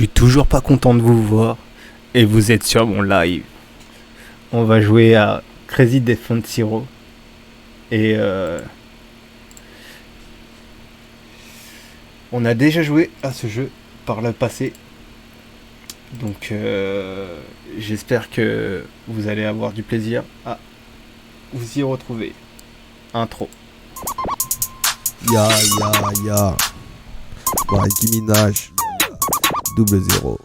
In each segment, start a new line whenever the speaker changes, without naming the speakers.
suis toujours pas content de vous voir. Et vous êtes sur mon live. On va jouer à Crazy Defense Zero. Et on a déjà joué à ce jeu par le passé. Donc j'espère que vous allez avoir du plaisir à vous y retrouver. Intro.
Ya, Nicki Minaj, 00.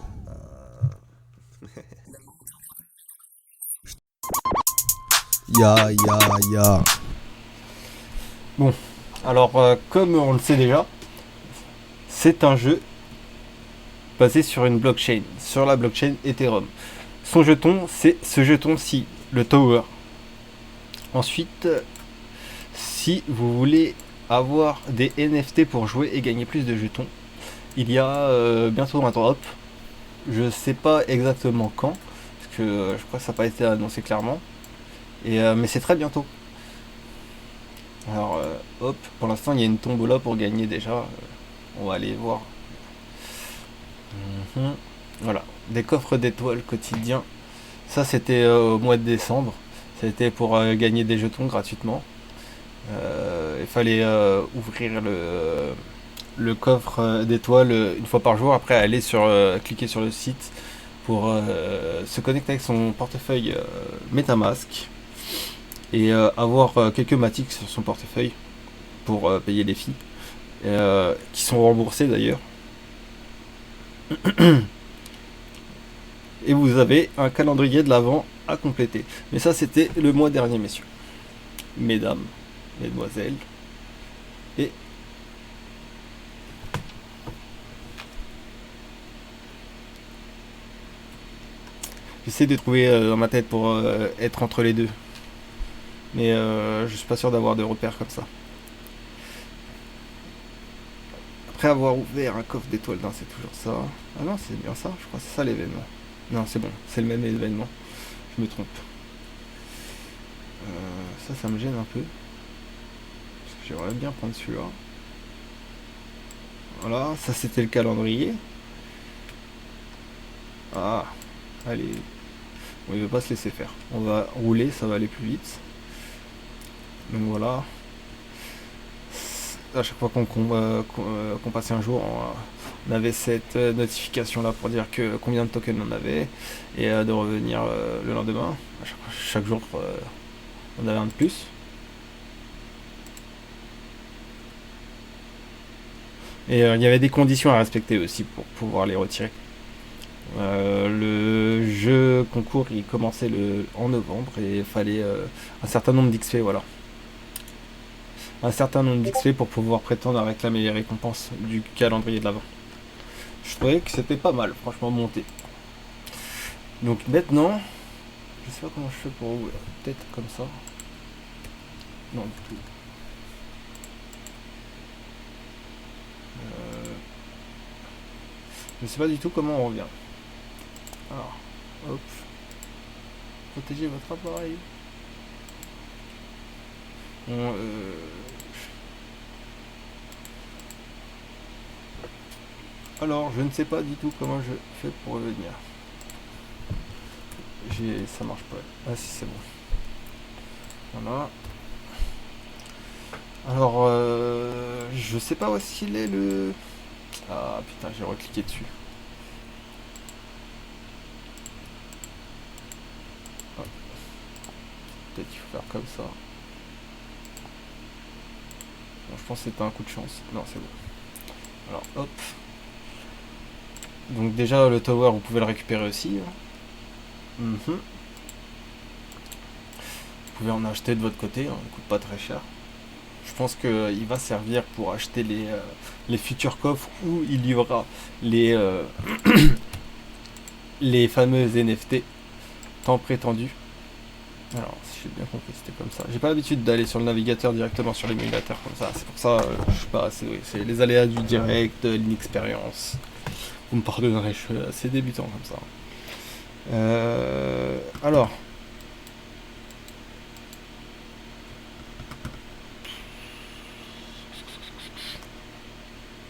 Ya.
Bon, alors comme on le sait déjà, c'est un jeu basé sur une blockchain, sur la blockchain Ethereum. Son jeton, c'est ce jeton-ci, le Tower. Ensuite, si vous voulez avoir des NFT pour jouer et gagner plus de jetons, il y a bientôt un drop. Je sais pas exactement quand, parce que je crois que ça n'a pas été annoncé clairement. Mais c'est très bientôt. Alors, hop, pour l'instant, il y a une tombola pour gagner déjà. On va aller voir. Voilà, des coffres d'étoiles quotidiens. Ça, c'était au mois de décembre. C'était pour gagner des jetons gratuitement. Il fallait ouvrir le coffre d'étoiles une fois par jour. Après, aller cliquer sur le site pour se connecter avec son portefeuille MetaMask et avoir quelques Matic sur son portefeuille pour payer les filles, qui sont remboursées d'ailleurs. Et vous avez un calendrier de l'Avent à compléter. Mais ça, c'était le mois dernier, messieurs, mesdames, mesdemoiselles. Et j'essaie de trouver dans ma tête pour être entre les deux. Mais je suis pas sûr d'avoir de repères comme ça. Après avoir ouvert un coffre d'étoiles, non, c'est toujours ça. Ah non, c'est bien ça, je crois que c'est ça l'événement. Non, c'est bon, c'est le même événement. Je me trompe. Ça me gêne un peu. Parce que j'aimerais bien prendre celui-là. Voilà, ça c'était le calendrier. Ah, allez. Bon, il veut pas se laisser faire. On va rouler, ça va aller plus vite. Donc voilà. À chaque fois qu'on passait un jour, on avait cette notification là pour dire combien de tokens on avait et de revenir le lendemain. Chaque jour, on avait un de plus. Et il y avait des conditions à respecter aussi pour pouvoir les retirer. Le jeu concours il commençait en novembre et il fallait un certain nombre d'XP, voilà. Un certain nombre d'XP pour pouvoir prétendre à réclamer les récompenses du calendrier de l'avant. Je trouvais que c'était pas mal, franchement, monté. Donc maintenant, je sais pas comment je fais pour ouvrir. Peut-être comme ça. Non, du tout. Je sais pas du tout comment on revient. Alors, hop. Protégez votre appareil. Bon, alors, je ne sais pas du tout comment je fais pour revenir. Ça marche pas. Ah si, c'est bon. Voilà. Alors, je sais pas où est-ce qu'il est le... Ah putain, j'ai recliqué dessus. Ah. Peut-être qu'il faut faire comme ça. Bon, je pense que c'était un coup de chance. Non, c'est bon. Alors, hop. Donc déjà, le tower, vous pouvez le récupérer aussi. Vous pouvez en acheter de votre côté, hein, il coûte pas très cher. Je pense qu'il va servir pour acheter les futurs coffres où il y aura les, les fameuses NFT tant prétendues. Alors, si j'ai bien compris, c'était comme ça. J'ai pas l'habitude d'aller sur le navigateur directement sur l'émulateur comme ça. C'est pour ça, je sais pas, c'est les aléas du direct, l'inexpérience. Vous me pardonnerez, je suis assez débutant comme ça. Alors.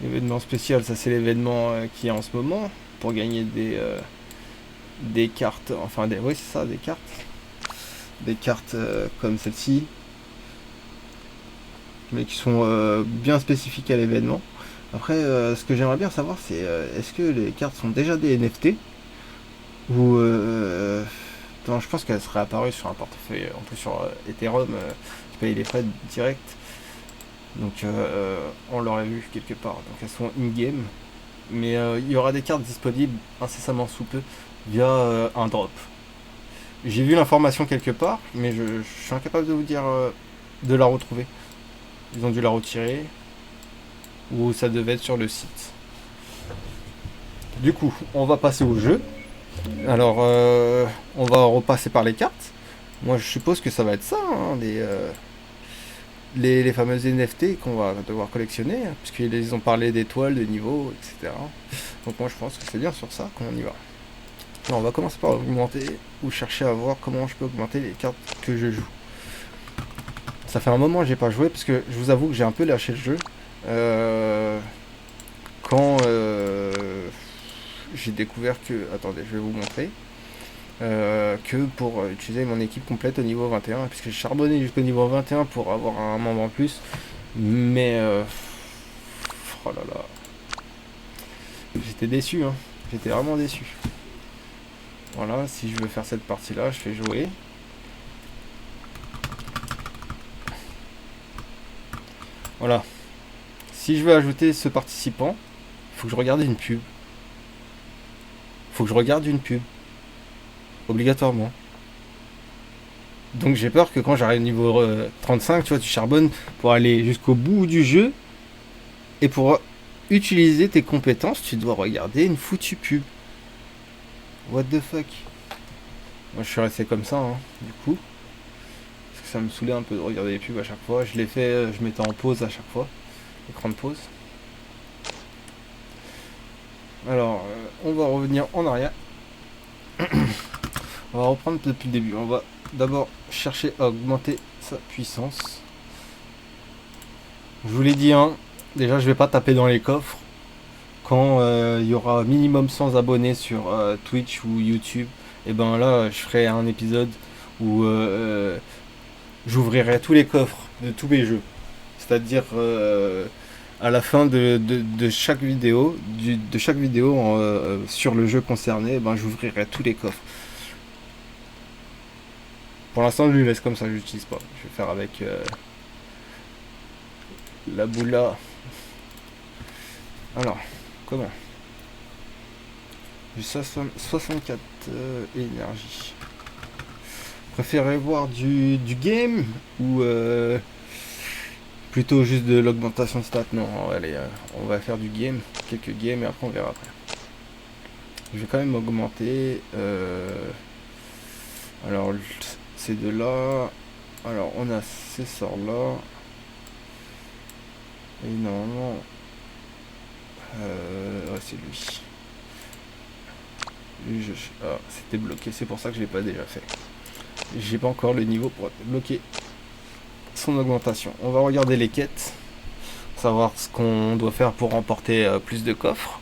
Événement spécial, ça c'est l'événement qui est en ce moment. pour gagner des cartes, enfin oui c'est ça, des cartes comme celle-ci, mais qui sont bien spécifiques à l'événement. Après, ce que j'aimerais bien savoir, c'est est-ce que les cartes sont déjà des NFT ou non, je pense qu'elles seraient apparues sur un portefeuille, en plus sur Ethereum, tu payes les frais direct, donc on l'aurait vu quelque part. Donc elles sont in-game, mais il y aura des cartes disponibles incessamment sous peu via un drop. J'ai vu l'information quelque part, mais je suis incapable de vous dire de la retrouver. Ils ont dû la retirer, ou ça devait être sur le site. Du coup, on va passer au jeu. Alors, on va repasser par les cartes. Moi, je suppose que ça va être ça, hein, les fameuses NFT qu'on va devoir collectionner, hein, puisqu'ils ont parlé d'étoiles, de niveaux, etc. Donc moi, je pense que c'est bien sur ça qu'on y va. Alors, on va commencer par augmenter, ou chercher à voir comment je peux augmenter les cartes que je joue. Ça fait un moment que j'ai pas joué, parce que je vous avoue que j'ai un peu lâché le jeu. Quand j'ai découvert que... Attendez, je vais vous montrer. Que pour utiliser mon équipe complète au niveau 21, puisque j'ai charbonné jusqu'au niveau 21 pour avoir un membre en plus. Mais... oh là là. J'étais déçu, hein. J'étais vraiment déçu. Voilà, si je veux faire cette partie-là, je fais jouer. Voilà. Si je veux ajouter ce participant, il faut que je regarde une pub. Obligatoirement. Donc j'ai peur que quand j'arrive au niveau 35, tu vois, tu charbonnes pour aller jusqu'au bout du jeu. Et pour utiliser tes compétences, tu dois regarder une foutue pub. What the fuck. Moi je suis resté comme ça, hein, du coup. Parce que ça me saoulait un peu de regarder les pubs à chaque fois. Je l'ai fait, je mettais en pause à chaque fois. Écran de pause. Alors, on va revenir en arrière. On va reprendre depuis le début. On va d'abord chercher à augmenter sa puissance. Je vous l'ai dit, hein, déjà je vais pas taper dans les coffres. Quand il y aura minimum 100 abonnés sur Twitch ou YouTube, et ben là je ferai un épisode où j'ouvrirai tous les coffres de tous mes jeux. C'est-à-dire à la fin de chaque vidéo, sur le jeu concerné, ben, j'ouvrirai tous les coffres. Pour l'instant, je lui laisse comme ça, je l'utilise pas. Je vais faire avec la boule là. Alors, comment? J'ai 64 énergie. Préférez voir du game ou plutôt juste de l'augmentation de stats? Non, allez, on va faire du game, quelques games et après on verra après. Je vais quand même augmenter. Alors, ces deux-là. Alors, on a ces sorts-là. Et normalement... ouais, c'est lui. Ah, c'était bloqué, c'est pour ça que je l'ai pas déjà fait. J'ai pas encore le niveau pour bloquer son augmentation. On va regarder les quêtes, savoir ce qu'on doit faire pour remporter plus de coffres.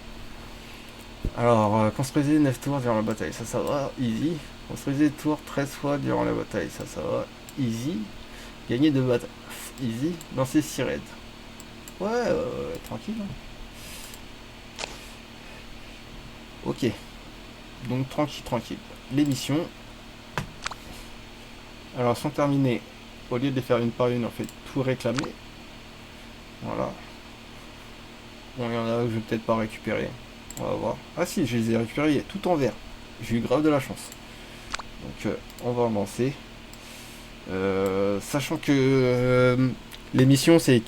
Alors, construisez 9 tours durant la bataille, ça va, easy. Construisez tours 13 fois durant la bataille, ça va, easy. Gagner de bataille, easy. Lancer 6 raids. Ouais, tranquille. Hein. Ok. Donc tranquille. Les missions, alors sont terminées. Au lieu de les faire une par une, en fait, tout réclamer. Voilà. Bon, il y en a que je vais peut-être pas récupérer. On va voir. Ah si, je les ai récupérés tout en vert. J'ai eu grave de la chance. Donc on va en lancer. Sachant que les missions, c'est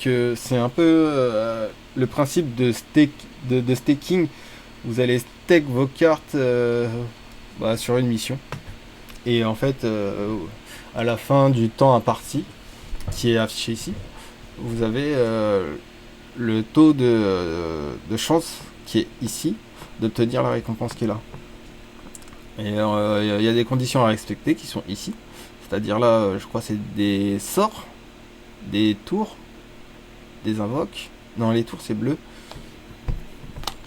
un peu le principe de staking. Vous allez stake vos cartes sur une mission. Et en fait, à la fin du temps imparti, qui est affiché ici, vous avez le taux de chance qui est ici d'obtenir la récompense qui est là. Et il y a des conditions à respecter qui sont ici. C'est-à-dire là, je crois que c'est des sorts, des tours, des invoques. Non, les tours c'est bleu.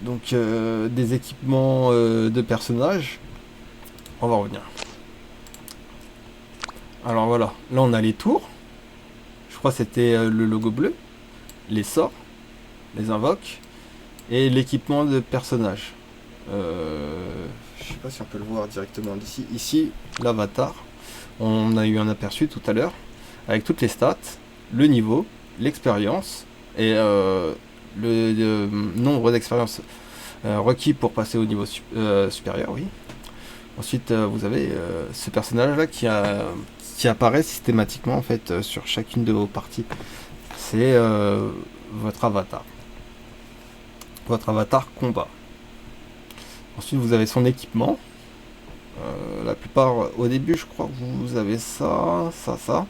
Donc des équipements de personnages. On va revenir. Alors voilà, là on a les tours. Je crois que c'était le logo bleu. Les sorts, les invoques et l'équipement de personnage. Je sais pas si on peut le voir directement d'ici. Ici, l'avatar. On a eu un aperçu tout à l'heure avec toutes les stats, le niveau, l'expérience et le nombre d'expériences requis pour passer au niveau supérieur. Oui. Ensuite, vous avez ce personnage là qui apparaît systématiquement en fait sur chacune de vos parties. C'est votre avatar. Votre avatar combat. Ensuite, vous avez son équipement. La plupart, au début, je crois que vous avez ça. Ça,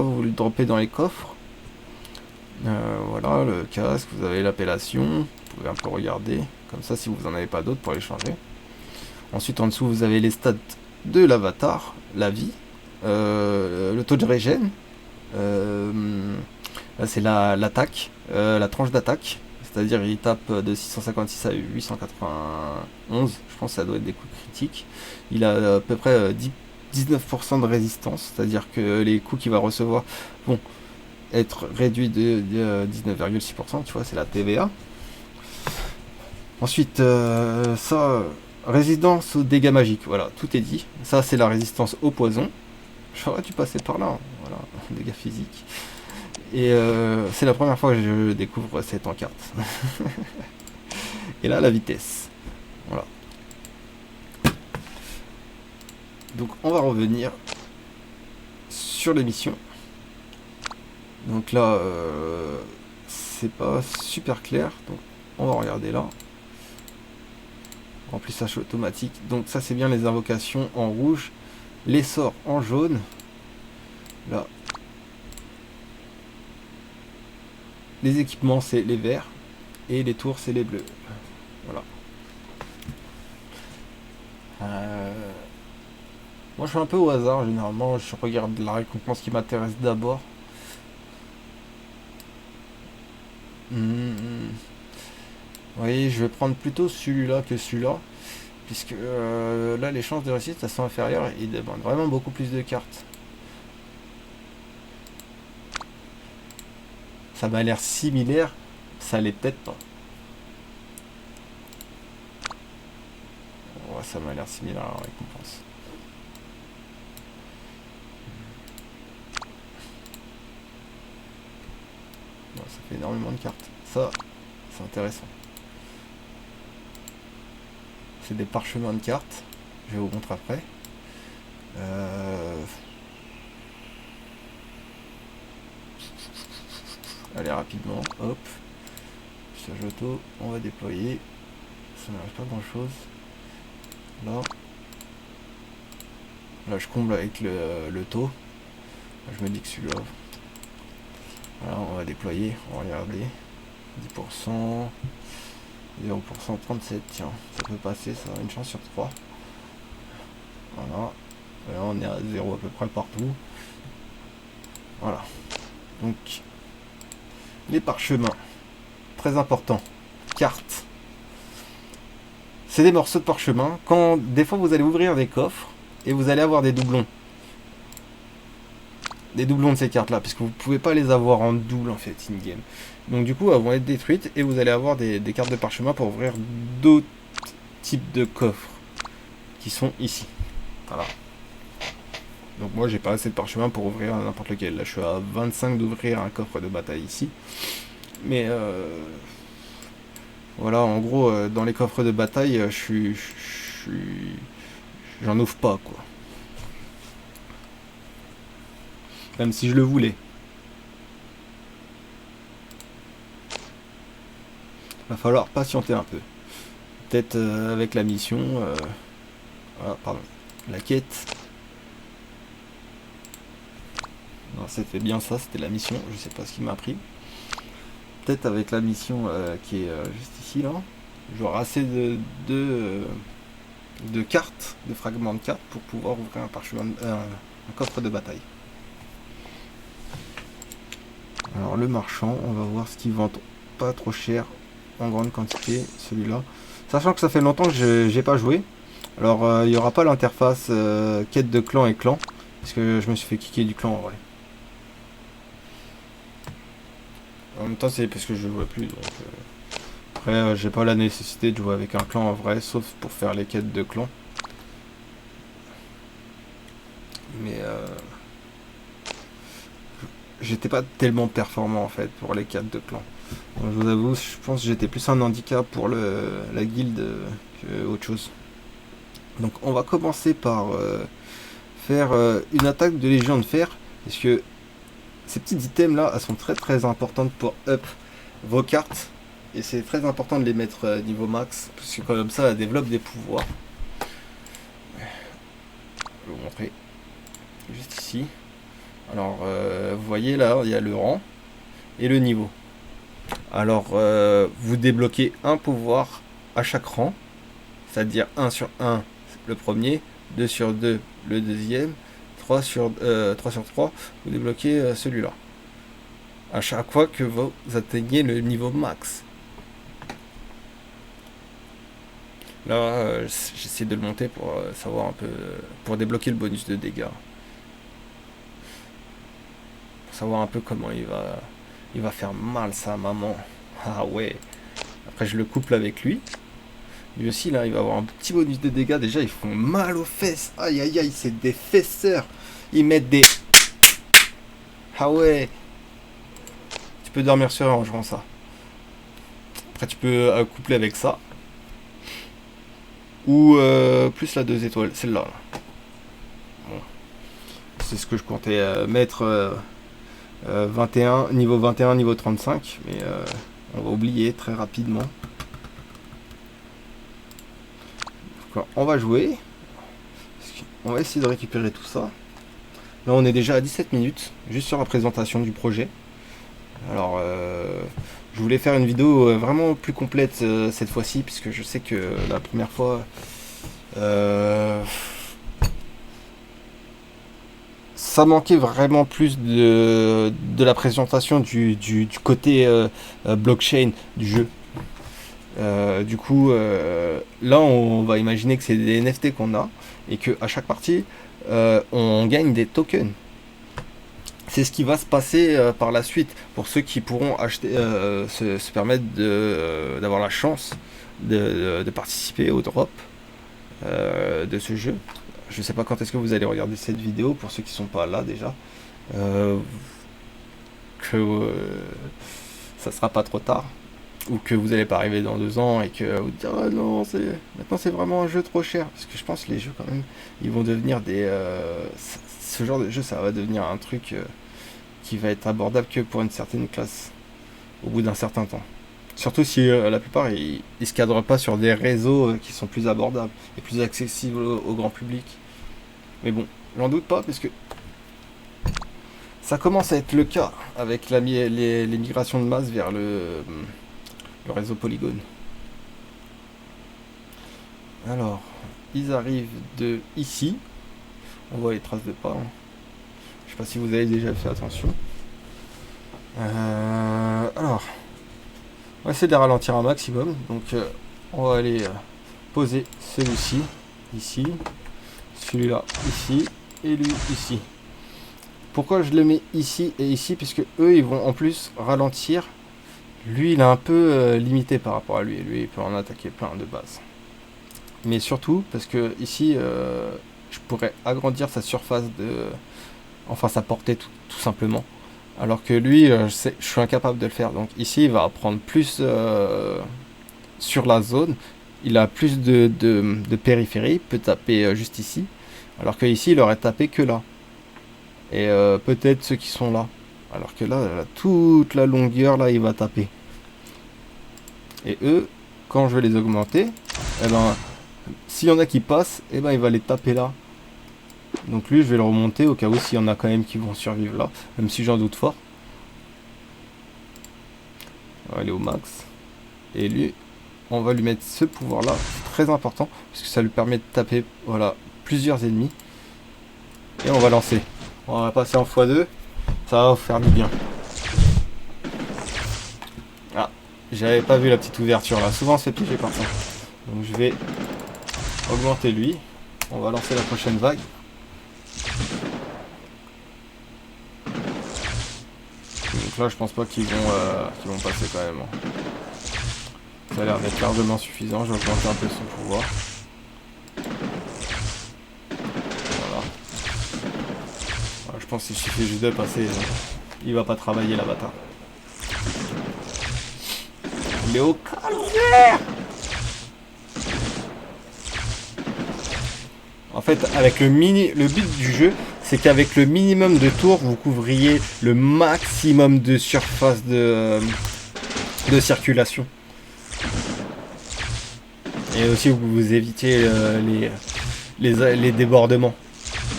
vous le droppez dans les coffres. Voilà, le casque, vous avez l'appellation. Vous pouvez un peu regarder. Comme ça, si vous n'en avez pas d'autres, pour les changer. Ensuite, en dessous, vous avez les stats de l'avatar, la vie, le taux de régène. Là, c'est l'attaque, la tranche d'attaque. C'est-à-dire il tape de 656 à 891, je pense que ça doit être des coups critiques. Il a à peu près 19% de résistance, c'est-à-dire que les coups qu'il va recevoir vont être réduits de 19,6%, tu vois, c'est la TVA. Ensuite, résistance aux dégâts magiques, voilà, tout est dit. Ça, c'est la résistance au poison. J'aurais dû passer par là, voilà, dégâts physiques. Et c'est la première fois que je découvre cette encarte. Et là, la vitesse. Voilà. Donc, on va revenir sur l'émission. Donc là, c'est pas super clair. Donc, on va regarder là. Remplissage automatique. Donc, ça, c'est bien les invocations en rouge. Les sorts en jaune. Là. Les équipements, c'est les verts. Et les tours, c'est les bleus. Voilà. Moi, je suis un peu au hasard, généralement. Je regarde la récompense qui m'intéresse d'abord. Oui, je vais prendre plutôt celui-là que celui-là. Puisque là, les chances de réussite, elles sont inférieures. Il demande vraiment beaucoup plus de cartes. Ça m'a l'air similaire. Ça l'est peut-être pas. Ouais, ça m'a l'air similaire à la récompense. Bon, ça fait énormément de cartes. Ça, c'est intéressant. C'est des parchemins de cartes. Je vais vous montrer après. Allez, rapidement. Hop. Pistage auto. On va déployer. Ça n'arrive pas grand chose. Là, je comble avec le taux. Je me dis que celui-là. Voilà, on va déployer. On va regarder. 10%. 0%, 37. Tiens, ça peut passer. Ça a une chance sur 3. Voilà. Là, on est à 0 à peu près partout. Voilà. Donc, les parchemins. Très important. Cartes. C'est des morceaux de parchemin. Quand des fois vous allez ouvrir des coffres et vous allez avoir des doublons. Des doublons de ces cartes là, puisque vous ne pouvez pas les avoir en double en fait in-game. Donc du coup elles vont être détruites et vous allez avoir des cartes de parchemin pour ouvrir d'autres types de coffres qui sont ici. Voilà. Donc moi j'ai pas assez de parchemin pour ouvrir n'importe lequel. Là je suis à 25 d'ouvrir un coffre de bataille ici. Mais voilà, en gros, dans les coffres de bataille, j'en ouvre pas, quoi. Même si je le voulais. Va falloir patienter un peu. Peut-être avec la mission... voilà, pardon. La quête. Non, c'était bien ça, c'était la mission. Je sais pas ce qui m'a pris. Peut-être avec la mission qui est juste ici, là. J'aurai assez de cartes, de fragments de cartes pour pouvoir ouvrir un parchemin, un coffre de bataille. Alors le marchand, on va voir ce qu'il vend pas trop cher. en grande quantité, celui-là. Sachant que ça fait longtemps que j'ai pas joué. Alors il n'y aura pas l'interface quête de clan et clan. Parce que je me suis fait kicker du clan en vrai. En même temps c'est parce que je jouais plus. Donc, après j'ai pas la nécessité de jouer avec un clan en vrai. Sauf pour faire les quêtes de clan. Mais j'étais pas tellement performant en fait pour les quêtes de clan. Donc, je vous avoue, je pense que j'étais plus un handicap pour la guilde que autre chose. Donc on va commencer par faire une attaque de Légion de Fer. Parce que ces petits items là, elles sont très importantes pour up vos cartes. Et c'est très important de les mettre niveau max. Parce que comme ça, elles développent des pouvoirs. Je vais vous montrer. Juste ici. Alors vous voyez là, il y a le rang et le niveau. Alors vous débloquez un pouvoir à chaque rang. C'est-à-dire 1 sur 1 le premier, 2 sur 2 le deuxième, 3 sur 3, vous débloquez celui-là. À chaque fois que vous atteignez le niveau max. Là, j'essaie de le monter pour savoir un peu, pour débloquer le bonus de dégâts. Pour savoir un peu comment il va faire mal ça, maman. Ah ouais. Après, je le couple avec lui. Lui aussi, là, il va avoir un petit bonus de dégâts. Déjà, ils font mal aux fesses. Aïe, aïe, aïe, c'est des fesseurs. Ils mettent des... Ah ouais. Tu peux dormir sur en jouant ça. Après, tu peux coupler avec ça. Ou plus la 2 étoiles. Celle-là. Là. Bon. C'est ce que je comptais mettre 21, niveau 21, niveau 35. Mais on va oublier très rapidement. On va jouer. On va essayer de récupérer tout ça. Là on est déjà à 17 minutes. Juste sur la présentation du projet. Alors je voulais faire une vidéo vraiment plus complète cette fois-ci. Puisque je sais que la première fois ça manquait vraiment plus de la présentation du côté blockchain du jeu. Du coup, là, on va imaginer que c'est des NFT qu'on a et que à chaque partie, on gagne des tokens. C'est ce qui va se passer par la suite pour ceux qui pourront acheter, se permettre d'avoir la chance de participer au drop de ce jeu. Je sais pas quand est-ce que vous allez regarder cette vidéo pour ceux qui sont pas là déjà. Ça sera pas trop tard. Ou que vous n'allez pas arriver dans 2 ans et que vous dire ah non, maintenant c'est vraiment un jeu trop cher. Parce que je pense que les jeux quand même, ils vont devenir des... ce genre de jeu, ça va devenir un truc qui va être abordable que pour une certaine classe. Au bout d'un certain temps. Surtout si la plupart, ils se cadrent pas sur des réseaux qui sont plus abordables et plus accessibles au grand public. Mais bon, j'en doute pas parce que ça commence à être le cas avec les migrations de masse vers le réseau Polygon. Alors, ils arrivent de ici. On voit les traces de pas. Hein. Je sais pas si vous avez déjà fait attention. Alors, on va essayer de les ralentir un maximum. Donc, on va aller poser celui-ci ici, celui-là ici et lui ici. Pourquoi je le mets ici et ici? Puisque eux, ils vont en plus ralentir. Lui, il est un peu limité par rapport à lui. Lui, il peut en attaquer plein de base. Mais surtout, parce que ici, je pourrais agrandir sa surface enfin, sa portée tout simplement. Alors que lui, je suis incapable de le faire. Donc ici, il va prendre plus sur la zone. Il a plus de périphérie. Il peut taper juste ici. Alors que ici, il aurait tapé que là. Et peut-être ceux qui sont là. Alors que là, toute la longueur, là, il va taper. Et eux, quand je vais les augmenter, eh ben, s'il y en a qui passent, eh ben, il va les taper là. Donc lui, je vais le remonter au cas où s'il y en a quand même qui vont survivre là. Même si j'en doute fort. On va aller au max. Et lui, on va lui mettre ce pouvoir là. C'est très important. Parce que ça lui permet de taper voilà, plusieurs ennemis. Et on va lancer. On va passer en x2. Ça va vous faire du bien. Ah, J'avais pas vu la petite ouverture là. Souvent c'est piégé par ça. Donc je vais augmenter lui. On va lancer la prochaine vague. Donc là je pense pas qu'ils vont passer quand même. Ça a l'air d'être largement suffisant. Je vais augmenter un peu son pouvoir. Voilà. Je pense qu'il suffit juste de passer. Il va pas travailler la bâtard. Il est au calvaire. En fait, avec le but du jeu, c'est qu'avec le minimum de tours, vous couvriez le maximum de surface de circulation. Et aussi, vous évitez les débordements.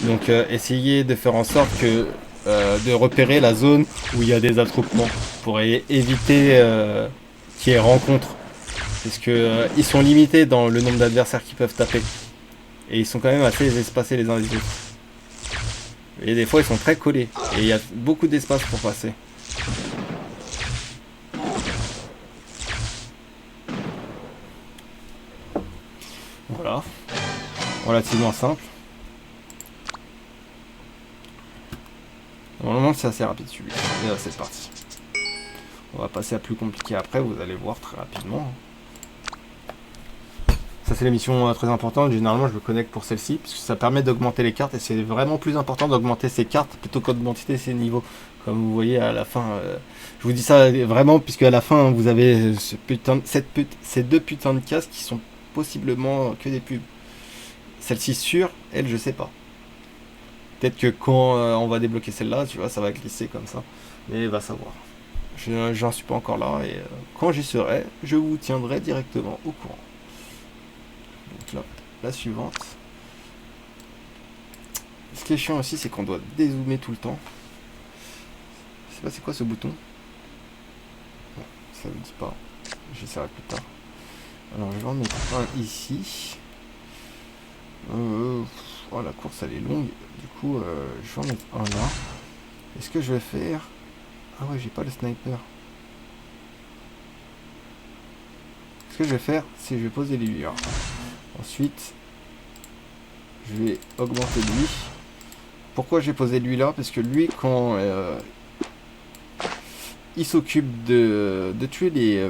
Donc, essayez de faire en sorte de repérer la zone où il y a des attroupements pour éviter qu'il y ait rencontre. Parce que ils sont limités dans le nombre d'adversaires qu'ils peuvent taper. Et ils sont quand même assez espacés les uns des autres. Et des fois ils sont très collés. Et il y a beaucoup d'espace pour passer. Voilà. Relativement simple. Normalement c'est assez rapide celui-là. Et là c'est parti. On va passer à plus compliqué après, vous allez voir très rapidement. Ça c'est les missions très importantes, généralement je me connecte pour celle-ci, puisque ça permet d'augmenter les cartes, et c'est vraiment plus important d'augmenter ces cartes plutôt que d'augmenter ces niveaux. Comme vous voyez à la fin, je vous dis ça vraiment, puisque à la fin vous avez ces deux putains de cases qui sont possiblement que des pubs. Celle-ci sûre, elle je sais pas. Peut-être que quand on va débloquer celle-là, tu vois, ça va glisser comme ça, mais va savoir. J'en suis pas encore là, et quand j'y serai, je vous tiendrai directement au courant. Donc là, la suivante. Ce qui est chiant aussi, c'est qu'on doit dézoomer tout le temps. Je sais pas c'est quoi ce bouton. Bon, ça me dit pas. J'essaierai plus tard. Alors je vais en mettre un ici. Oh, la course elle est longue. Du coup, je vais en mettre un là. Et ce que je vais faire... Ah ouais, j'ai pas le sniper. Ce que je vais faire, c'est que je vais poser les lueurs. Ensuite, je vais augmenter lui. Pourquoi j'ai posé lui là? Parce que lui, quand il s'occupe de tuer les...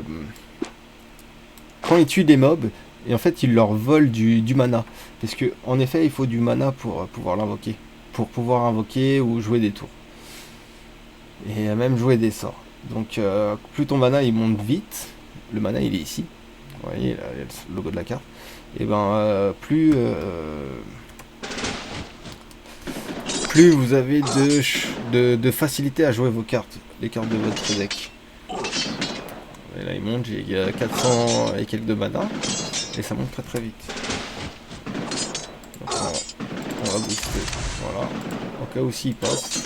quand il tue des mobs, et en fait il leur vole du mana. Parce que en effet, il faut du mana pour pouvoir l'invoquer. Pour pouvoir invoquer ou jouer des tours. Et même jouer des sorts. Donc plus ton mana il monte vite, le mana il est ici. Vous voyez, là, il y a le logo de la carte. Et ben plus vous avez de facilité à jouer vos cartes, les cartes de votre deck. Et là il monte, j'ai 400 et quelques de mana, et ça monte très très vite. Donc on va booster, voilà, au cas où s'il passe.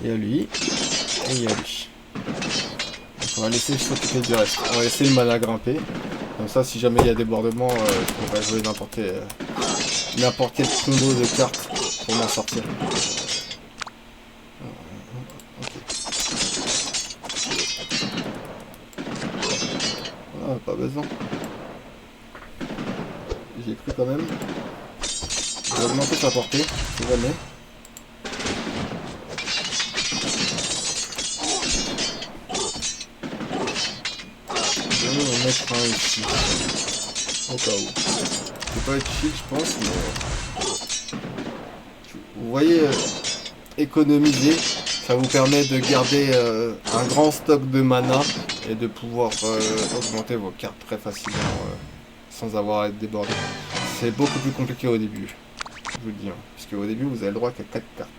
Il y a lui, et il y a lui. Donc on va laisser s'occuper du reste, on va laisser le mana grimper. Comme ça, si jamais il y a débordement, je pourrais jouer n'importe quel combo de cartes pour m'en sortir. Okay. Ah, pas besoin. J'y ai cru quand même. Je vais augmenter sa portée, si jamais. Je vais en mettre un ici. Au cas où. Ça peut être chic, je pense, mais... Vous voyez, économiser, ça vous permet de garder un grand stock de mana et de pouvoir augmenter vos cartes très facilement sans avoir à être débordé. C'est beaucoup plus compliqué au début, je vous le dis, hein, puisque au début vous avez le droit qu'à 4 cartes.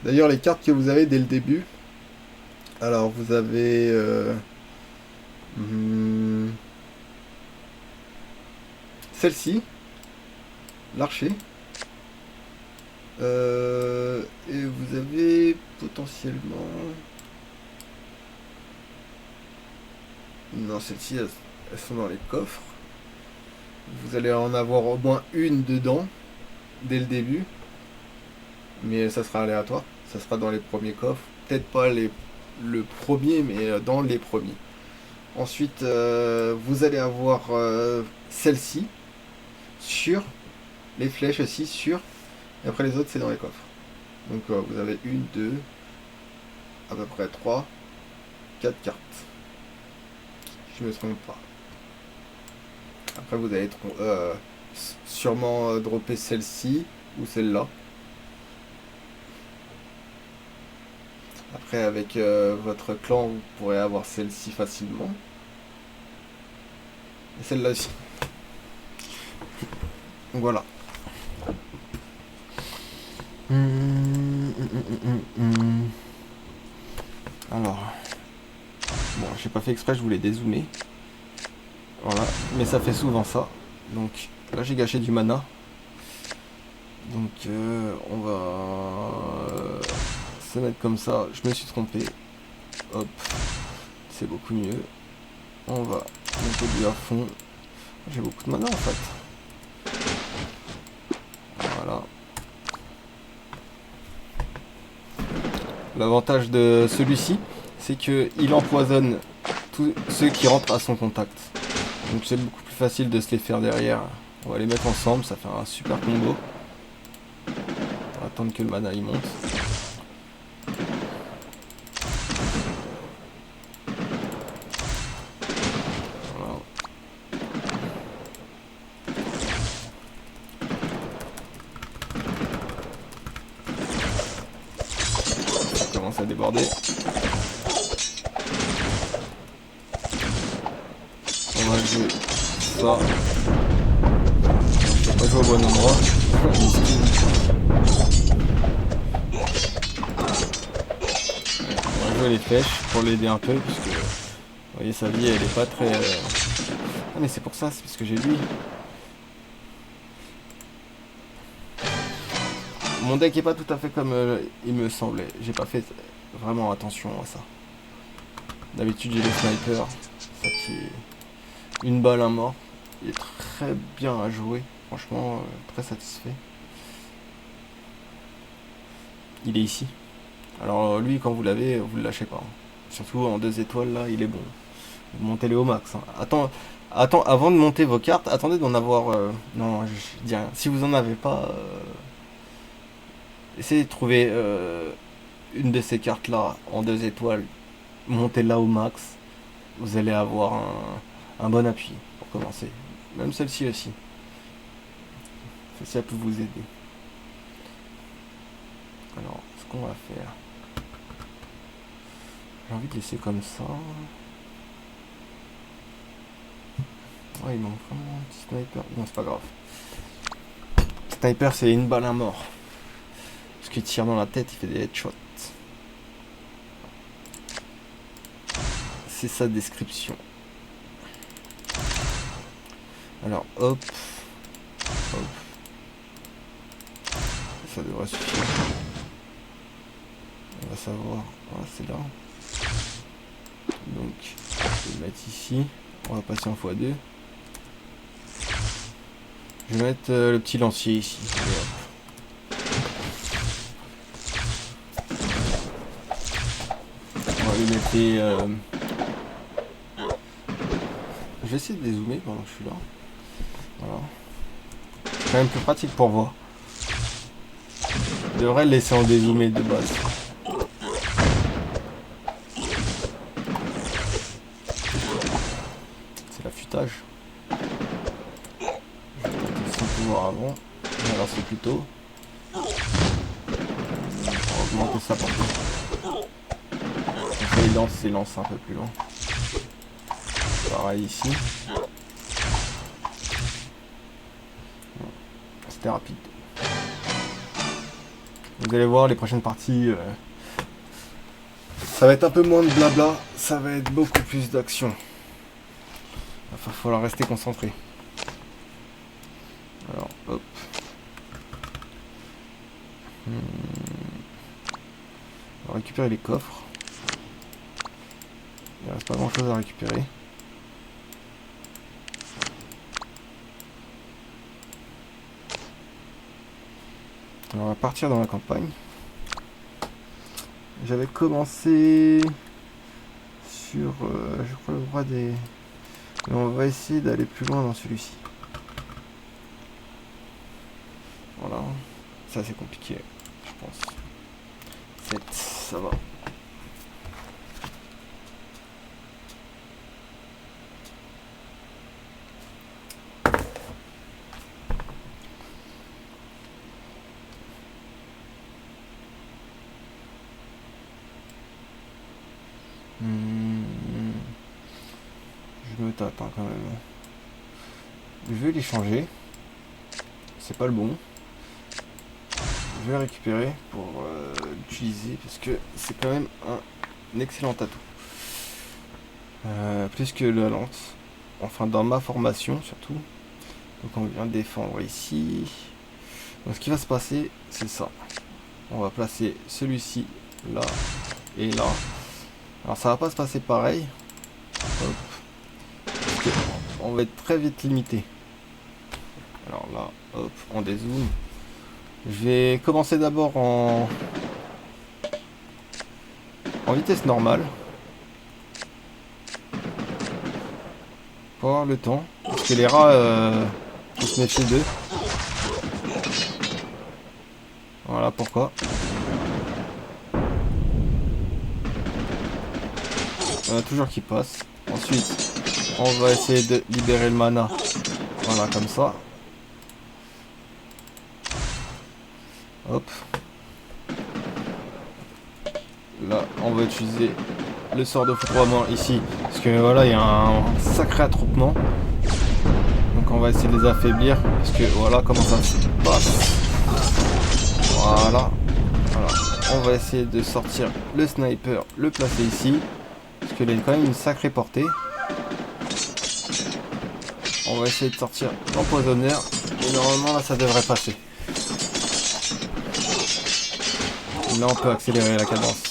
D'ailleurs, les cartes que vous avez dès le début, alors vous avez celle-ci, l'archer, et vous avez potentiellement... Non, celles-ci, elles sont dans les coffres. Vous allez en avoir au moins une dedans dès le début, mais ça sera aléatoire. Ça sera dans les premiers coffres. Peut-être pas le premier, mais dans les premiers. Ensuite, vous allez avoir celle-ci sur les flèches aussi sur. Et après les autres, c'est dans les coffres. Donc vous avez une, deux, à peu près trois, quatre cartes. Je me trompe pas. Après vous allez sûrement dropper celle-ci ou celle-là. Après avec votre clan vous pourrez avoir celle-ci facilement. Et celle-là aussi. Donc voilà. Alors. Bon, j'ai pas fait exprès, je voulais dézoomer. Voilà, mais ça fait souvent ça. Donc là j'ai gâché du mana. Donc on va se mettre comme ça. Je me suis trompé. Hop, c'est beaucoup mieux. On va monter du à fond. J'ai beaucoup de mana en fait. Voilà. L'avantage de celui-ci, c'est qu'il empoisonne tous ceux qui rentrent à son contact. Donc c'est beaucoup plus facile de se les faire derrière. On va les mettre ensemble, ça fait un super combo. On va attendre que le mana il monte. Voilà. Ça commence à déborder. On va jouer ça. Je vais pas jouer au bon endroit. On va jouer les flèches pour l'aider un peu puisque vous voyez sa vie elle est pas très. Ah mais c'est pour ça, c'est parce que j'ai lui. Mon deck est pas tout à fait comme il me semblait. J'ai pas fait vraiment attention à ça. D'habitude j'ai le sniper, ça qui est une balle un mort. Il est très bien à jouer, franchement très satisfait. Il est ici. Alors lui quand vous l'avez, vous le lâchez pas. Surtout en 2 étoiles là, il est bon. Montez-les au max. Hein. Attends, avant de monter vos cartes, attendez d'en avoir. Non, je dis rien. Si vous en avez pas, essayez de trouver une de ces cartes là en 2 étoiles. Montez-la au max. Vous allez avoir un bon appui pour commencer. Même celle-ci aussi. Ça peut vous aider. Alors, ce qu'on va faire. J'ai envie de laisser comme ça. Ouais, il manque vraiment un petit sniper. Non, c'est pas grave. Sniper, c'est une balle à mort. Parce qu'il tire dans la tête, il fait des headshots. C'est sa description. Alors, hop. Hop. Ça devrait suffire. On va savoir. Ah, c'est là. Donc, je vais le mettre ici. On va passer en x2. Je vais mettre le petit lancier ici. On va lui mettre. Je vais essayer de dézoomer pendant que je suis là. Voilà. C'est quand même plus pratique pour voir. Je devrais le laisser en dézoomé de base. C'est l'affûtage. Je vais tenter sans pouvoir avant. Alors c'est plutôt. On va augmenter sa portée. Après il lance ses lances un peu plus loin. Pareil ici. C'était rapide. Vous allez voir les prochaines parties. Ça va être un peu moins de blabla. Ça va être beaucoup plus d'action. Il va falloir rester concentré. Alors hop. On va récupérer les coffres. Il ne reste pas grand chose à récupérer. On va partir dans la campagne. J'avais commencé sur, je crois, le roi des... Mais on va essayer d'aller plus loin dans celui-ci. Voilà. Ça, c'est compliqué, je pense. 7, ça va. Je me tâte hein, quand même. Je vais les changer. C'est pas le bon. Je vais le récupérer pour l'utiliser parce que c'est quand même un excellent atout. Plus que la lance. Enfin dans ma formation surtout. Donc on vient défendre ici. Donc ce qui va se passer c'est ça. On va placer celui-ci là et là. Alors ça va pas se passer pareil. Hop. Parce que on va être très vite limité. Alors là, hop, on dézoome. Je vais commencer d'abord en vitesse normale. Pour avoir le temps. Parce que les rats, faut se méfier d'eux. Voilà pourquoi. Il y en a toujours qui passent. Ensuite, on va essayer de libérer le mana. Voilà, comme ça. Hop. Là, on va utiliser le sort de foudroiement ici. Parce que voilà, il y a un sacré attroupement. Donc on va essayer de les affaiblir. Parce que voilà comment ça se passe. Voilà. Alors, on va essayer de sortir le sniper, le placer ici. Parce qu'il a quand même une sacrée portée. On va essayer de sortir l'empoisonneur. Et normalement là ça devrait passer. Là on peut accélérer la cadence.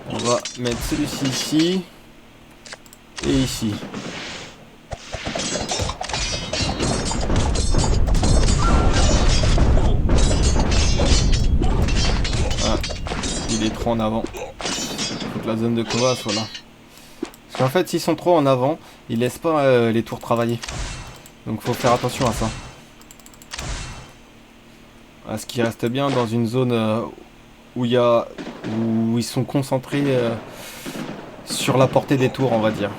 On va mettre celui-ci ici. Et ici. Ah, il est trop en avant. Faut que la zone de combat soit là. Parce qu'en fait s'ils sont trop en avant, ils laissent pas les tours travailler. Donc faut faire attention à ça. À ce qu'ils restent bien dans une zone où ils sont concentrés sur la portée des tours, on va dire.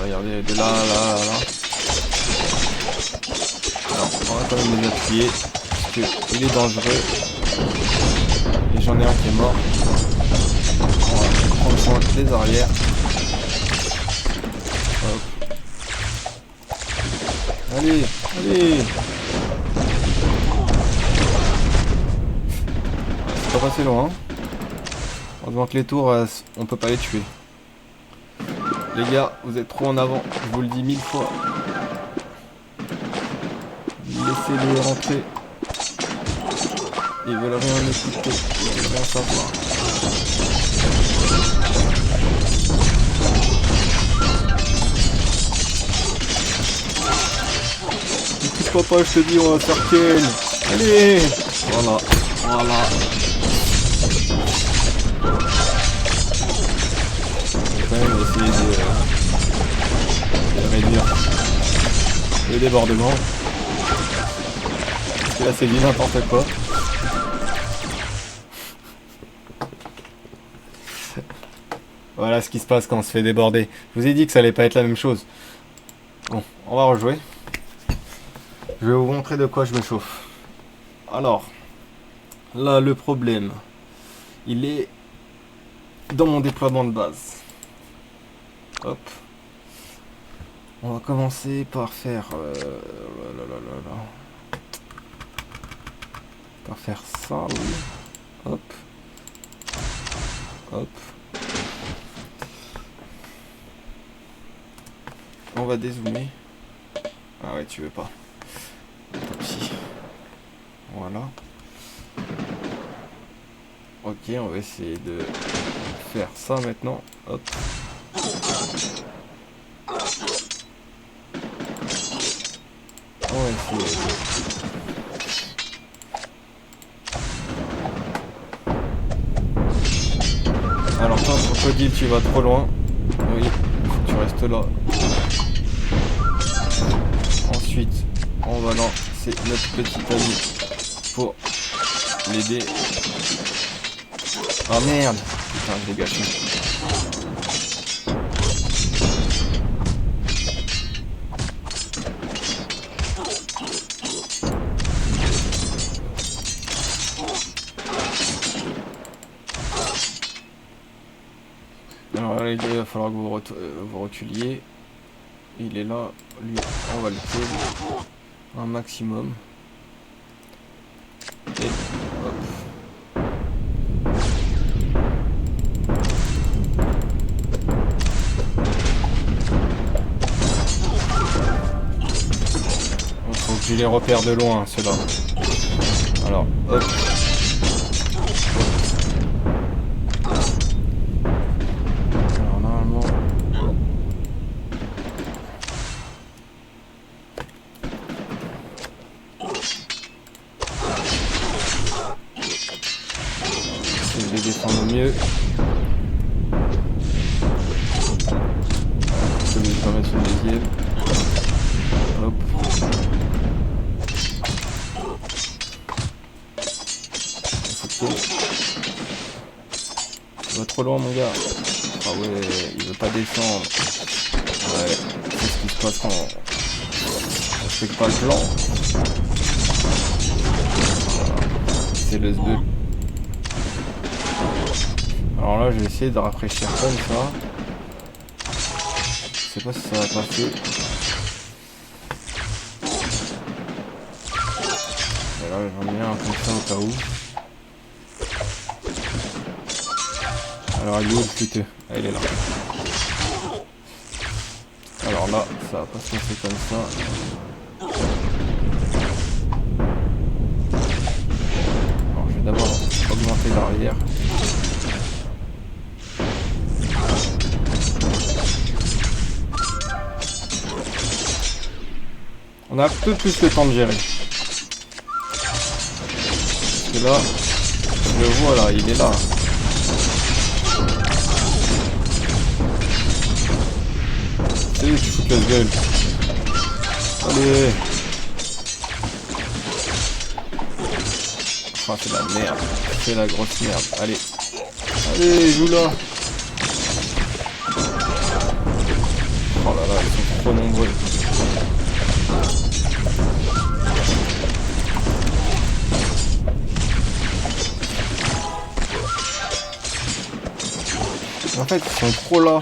Regardez, de là, là, là. Alors, on va quand même les appuyer parce qu'il est dangereux. Et j'en ai un qui est mort. On va prendre soin des arrières. Hop. Allez, allez. C'est pas passé loin. Heureusement que les tours, on peut pas les tuer. Les gars, vous êtes trop en avant, je vous le dis 1000 fois. Laissez-les rentrer. Ils veulent rien écouter, ils veulent rien savoir. Écoute papa, je te dis, on va faire quel. Allez. Voilà, voilà. Je vais quand même essayer de réduire le débordement. Parce que là c'est du n'importe quoi. Voilà ce qui se passe quand on se fait déborder. Je vous ai dit que ça allait pas être la même chose. Bon, on va rejouer. Je vais vous montrer de quoi je me chauffe. Alors, là le problème, il est dans mon déploiement de base. Hop. On va commencer par faire... par faire ça, oui. Hop. Hop. On va dézoomer. Ah ouais, tu veux pas. Tant pis. Voilà. Ok, on va essayer de faire ça maintenant. Hop. On va essayer Alors toi, crocodile, tu vas trop loin. Oui, tu restes là. Ensuite, on va lancer notre petit ami pour l'aider. Oh merde! Putain, je l'ai gâché. Alors là, il va falloir que vous reculiez. Il est là, lui, on va le tuer un maximum. Et hop. Il faut que je les repère de loin, ceux-là. Alors, hop. Alors, normalement... je vais les défendre au mieux. Je vais pas mettre une deuxième. Hop. Tu vas trop loin mon gars. Ah ouais, il veut pas descendre. Ouais, c'est ce qui se passe quand on respecte pas le plan. C'est le sbeul. Alors là, je vais essayer de rafraîchir comme ça. Je sais pas si ça va passer. Et là, j'en mets un comme ça au cas où. Alors, il est où le puteux? Ah, il est là. Alors là, ça va pas se passer comme ça. Alors, je vais d'abord augmenter l'arrière. On a un peu plus le temps de gérer. Parce que là, je le vois là, il est là. C'est lui qui fout la gueule. Allez. Oh, c'est la merde. C'est la grosse merde. Allez. Allez, joue là. Oh là là, ils sont trop nombreux. En fait, ils sont trop là.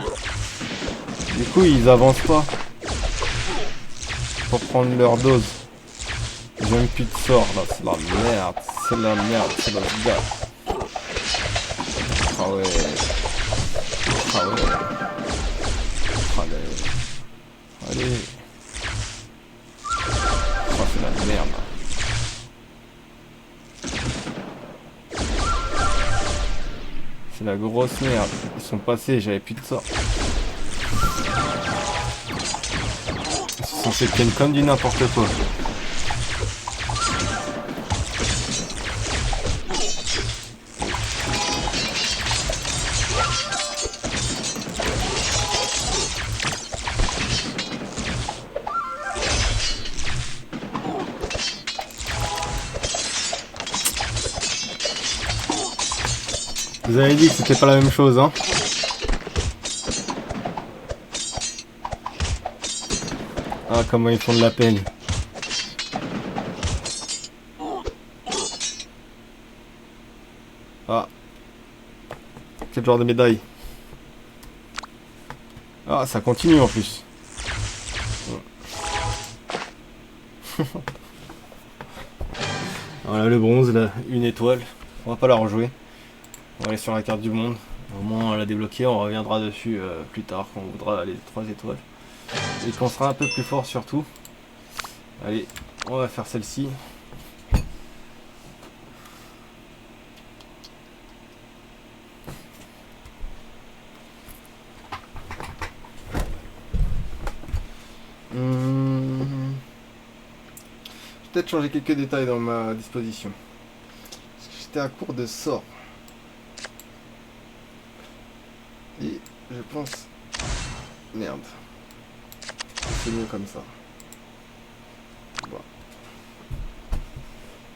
Du coup, ils avancent pas. Pour prendre leur dose. J'ai même plus de sort là. C'est la merde. C'est la merde. C'est la merde. Ah ouais. Ah ouais. Allez. Allez. Oh, c'est la merde. C'est la grosse merde. Ils sont passés, j'avais plus de sort. Ils se sont fait ken comme du n'importe quoi. Vous avez dit que c'était pas la même chose, hein? Ah, comment ils font de la peine. Ah. Quel genre de médaille? Ah, ça continue en plus. Voilà le bronze, là, une étoile. On va pas la rejouer. On va aller sur la carte du monde. Au moins on l'a débloqué, on reviendra dessus plus tard quand on voudra les 3 étoiles. Et qu'on sera un peu plus fort surtout. Allez, on va faire celle-ci. Peut-être changer quelques détails dans ma disposition. Parce que j'étais à court de sorts. Et je pense... Merde. C'est mieux comme ça. Voilà.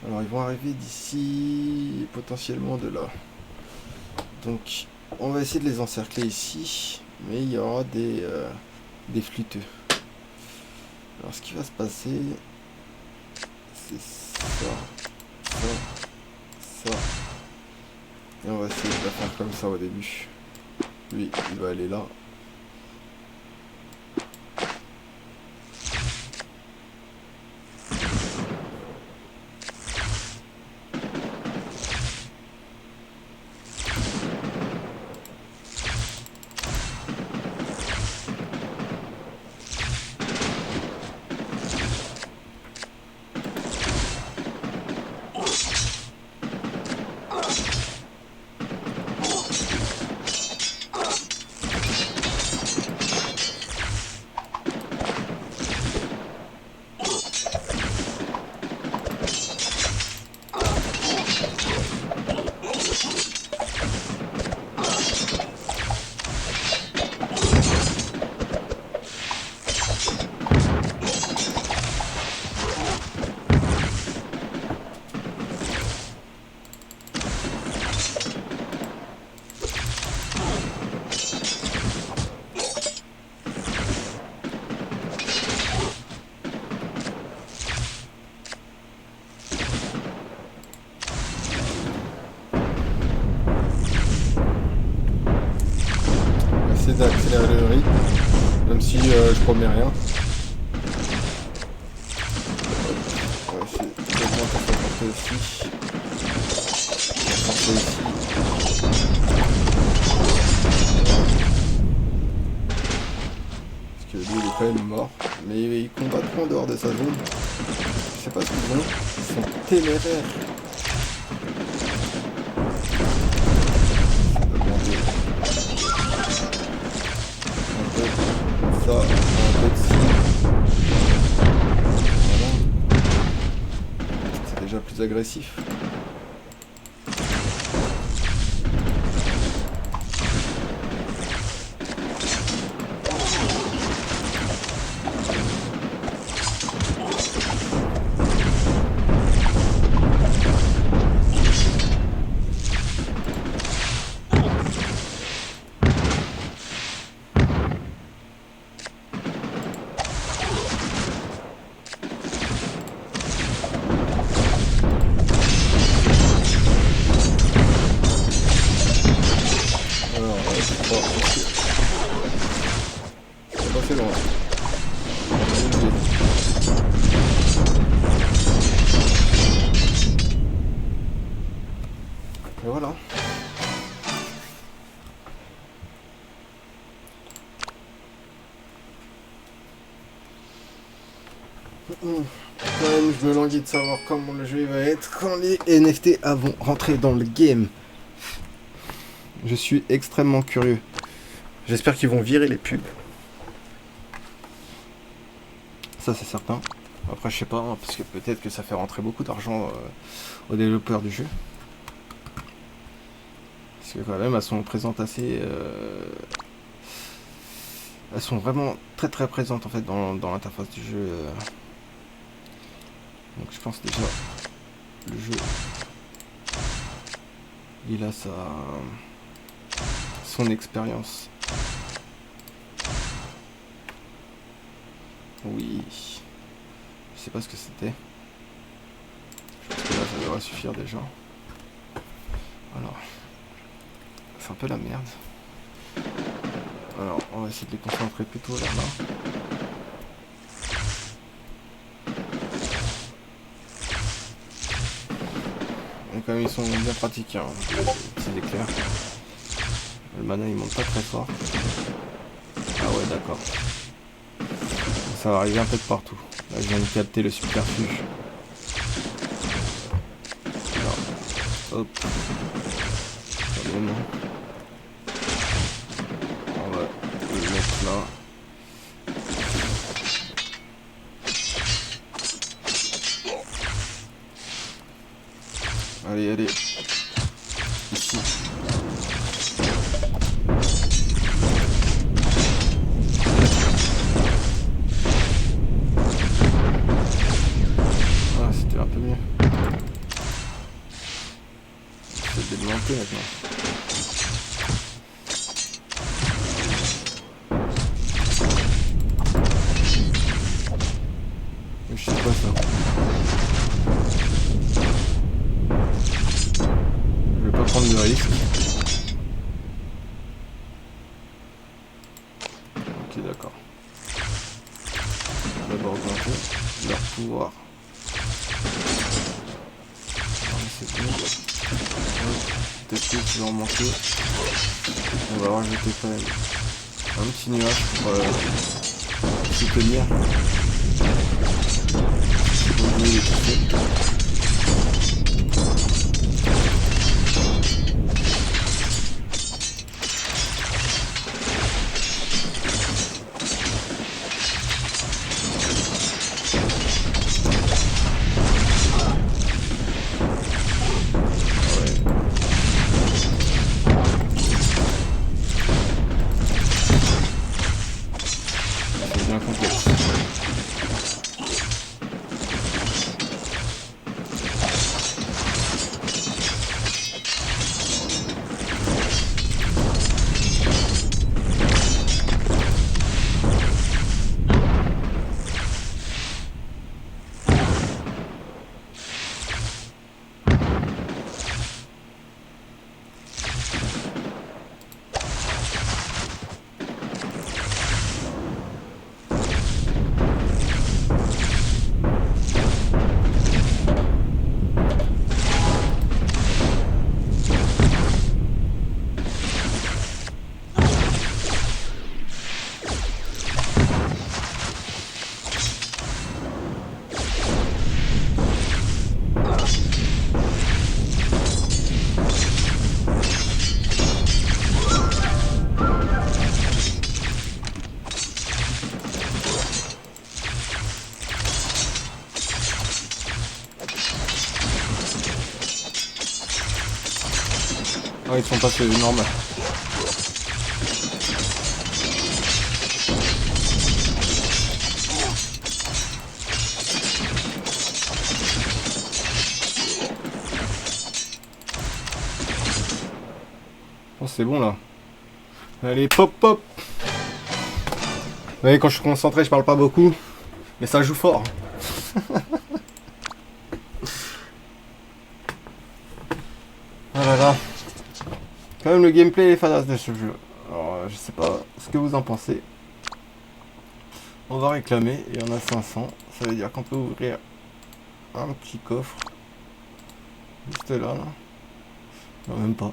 Alors ils vont arriver d'ici, potentiellement de là. Donc on va essayer de les encercler ici, mais il y aura des flûteux. Alors ce qui va se passer, c'est ça, ça, ça. Et on va essayer de la faire comme ça au début. Lui, il va aller là. D'accélérer le rythme, même si je promets rien. On va essayer d'augmenter sa portée aussi. Portée ici. Parce que lui il est quand même mort, mais il combat trop en dehors de sa zone. Je sais pas ce qu'ils ont, ils sont téméraires. Ça, un peu de ci. Voilà. C'est déjà plus agressif. C'est loin. Et voilà. Quand même, je me languis de savoir comment le jeu va être quand les NFT vont rentrer dans le game. Je suis extrêmement curieux. J'espère qu'ils vont virer les pubs. Ça c'est certain. Après je sais pas, hein, parce que peut-être que ça fait rentrer beaucoup d'argent aux développeurs du jeu. Parce que quand même elles sont présentes assez... elles sont vraiment très très présentes en fait dans l'interface du jeu. Donc je pense déjà le jeu il a son expérience. Oui. Je sais pas ce que c'était. Je pense que là ça devrait suffire déjà. Alors. C'est un peu la merde. Alors on va essayer de les concentrer plutôt vers là. Et quand même ils sont bien pratiques, hein, les petits éclairs. Le mana il monte pas très fort. Ah ouais d'accord. Ça va arriver un peu de partout. Là je viens de capter le subterfuge. Alors, hop. On va le mettre là. Allez, allez. Ici. peut-être débloqué maintenant. Mais je sais pas ça. Je vais pas prendre de risque. Ok, d'accord. D'abord augmenter leur pouvoir. C'est bon. Peut-être que tu vas en manquer. On va rajouter quand même un petit nuage pour soutenir. Pour jouer les toucher. Bien complexe. Ah, ils sont passés énormes. Oh, c'est bon là. Allez, pop pop. Vous voyez, quand je suis concentré, je parle pas beaucoup. Mais ça joue fort. Oh là là. Quand même, le gameplay est fadasse de ce jeu. Alors, je sais pas ce que vous en pensez. On va réclamer, et on a 500. Ça veut dire qu'on peut ouvrir un petit coffre. Juste là, là. Non, même pas.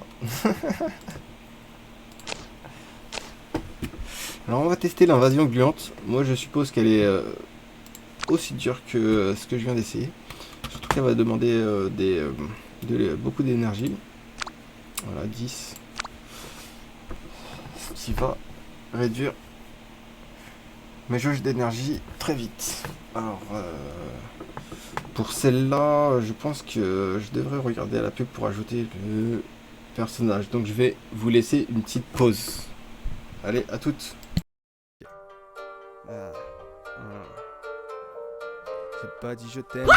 Alors, on va tester l'invasion gluante. Moi, je suppose qu'elle est aussi dure que ce que je viens d'essayer. Surtout qu'elle va demander beaucoup d'énergie. Voilà, 10. Ce qui va réduire mes jauges d'énergie très vite. Alors, pour celle-là, je pense que je devrais regarder à la pub pour ajouter le personnage. Donc, je vais vous laisser une petite pause. Allez, à toutes.
J'ai pas dit je t'aime.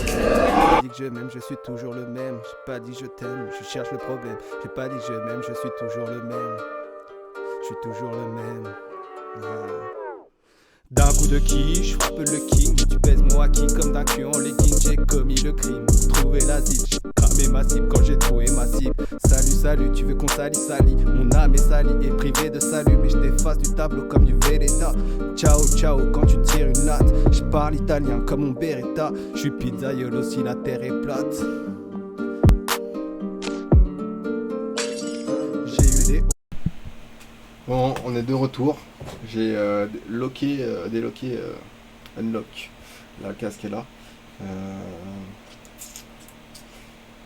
J'ai dit que je m'aime, je suis toujours le même. J'ai pas dit je t'aime, je cherche le problème. J'ai pas dit je m'aime, je suis toujours le même. Je suis toujours le même. D'un coup de qui, je frappe le king. Tu pèses moi qui comme d'un cul en legging. J'ai commis le crime, trouvé l'asile. J'ai cramé ma cible quand j'ai trouvé ma cible. Salut, salut, tu veux qu'on salit. Mon âme est salie et privée de salut. Mais je t'efface du tableau comme du Velletta. Ciao, ciao, quand tu tires une latte. Je parle italien comme mon Beretta. Je suis pizzaiolo si la terre est plate. J'ai eu des...
Bon, on est de retour. J'ai déloqué unlock. La casque est là.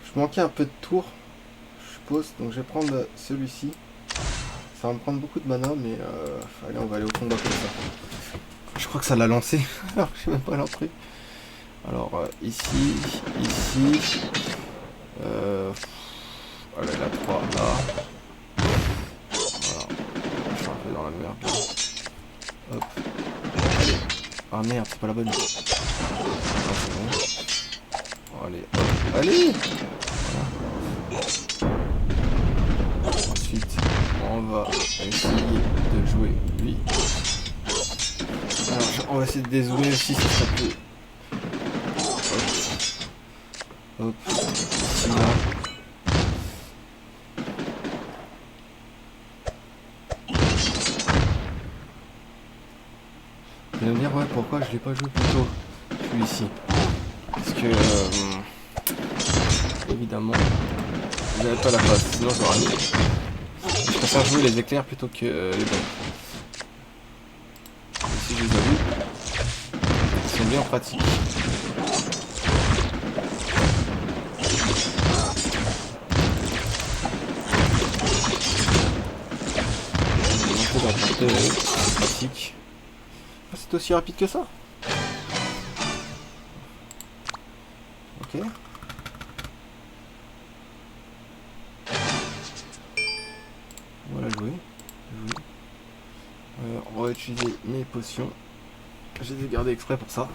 Je manquais un peu de tour, je suppose. Donc je vais prendre celui-ci. Ça va me prendre beaucoup de mana, mais allez, on va aller au combat comme ça. Je crois que ça l'a lancé. Alors je sais même pas l'entrée. Alors ici. Allez, la 3 là. Dans la merde. Hop. Allez. Ah merde, c'est pas la bonne. Ah, c'est bon. Allez, hop. Allez. Voilà. on va essayer de jouer lui. Alors on va essayer de dézoomer aussi si ça peut. Hop. Hop. Ici, là. Vous allez me dire ouais pourquoi je l'ai pas joué plus tôt celui-ci. Parce que évidemment vous n'avez pas la place, sinon j'aurais mis. Je préfère jouer les éclairs plutôt que les bombes. Si je vous avoue, ils sont bien pratiques. C'est pratique. Ah, c'est aussi rapide que ça. Ok. Voilà, joué. On va utiliser mes potions. Je les ai gardées exprès pour ça.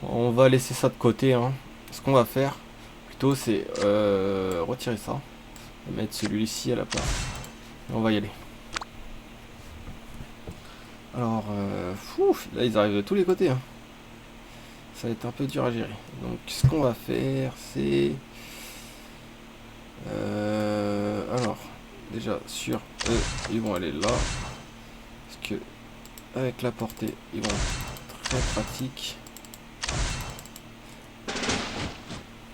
On va laisser ça de côté. Hein. Ce qu'on va faire, plutôt, c'est retirer ça. Et mettre celui-ci à la place. Et on va y aller. Alors, là, ils arrivent de tous les côtés. Hein. Ça va être un peu dur à gérer. Donc, ce qu'on va faire, c'est... alors, déjà, sur eux, ils vont aller là. Parce que, avec la portée, ils vont être très pratiques.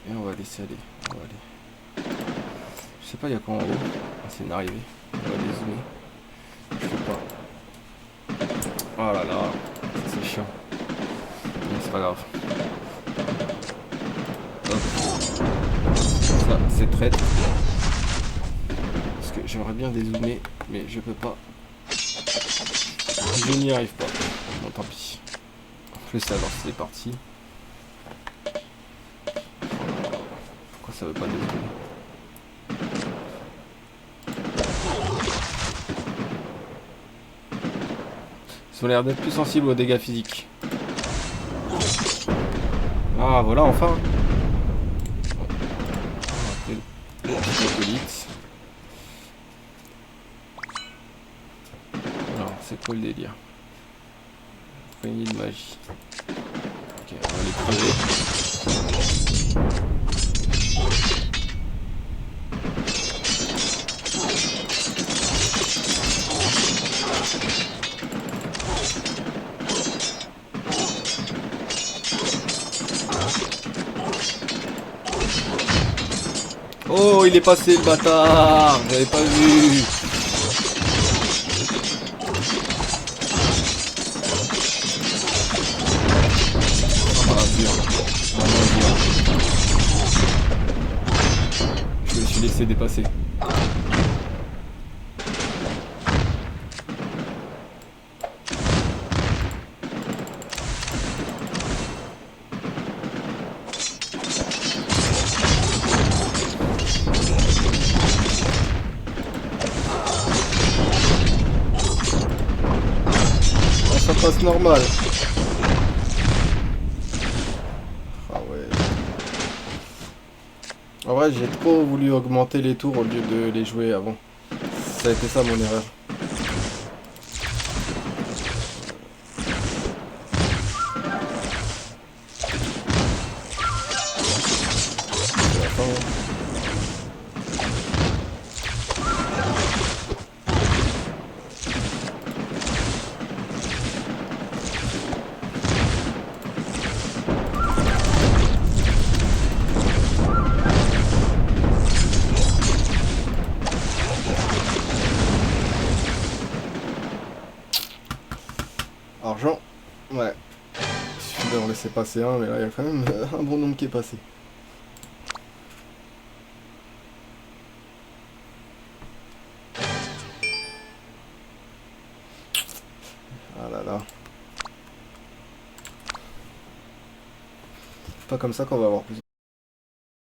Et on va laisser aller. On va aller. Je sais pas, il y a quoi en haut. Ah, c'est une arrivée. On va dézoomer. Je sais pas. Oh là là, c'est chiant. Mais c'est pas grave. Hop. Ça, c'est traître. Parce que j'aimerais bien dézoomer, mais je peux pas. Je n'y arrive pas. Bon, tant pis. Je vais savoir si c'est parti. Pourquoi ça veut pas dézoomer? Ils ont l'air d'être plus sensibles aux dégâts physiques. Ah voilà, enfin. Alors, c'est quoi le délire? Poignée de magie. Ok, on va les crever. Oh, il est passé le bâtard! J'avais pas vu! Ah, dur. Vraiment dur. Je me suis laissé dépasser. Ça passe normal. Ah ouais. En vrai, j'ai trop voulu augmenter les tours au lieu de les jouer avant. Ça a été ça mon erreur. Argent, ouais. Il suffit d'en laisser passer un, mais là il y a quand même un bon nombre qui est passé. Ah là là. C'est pas comme ça qu'on va avoir plus.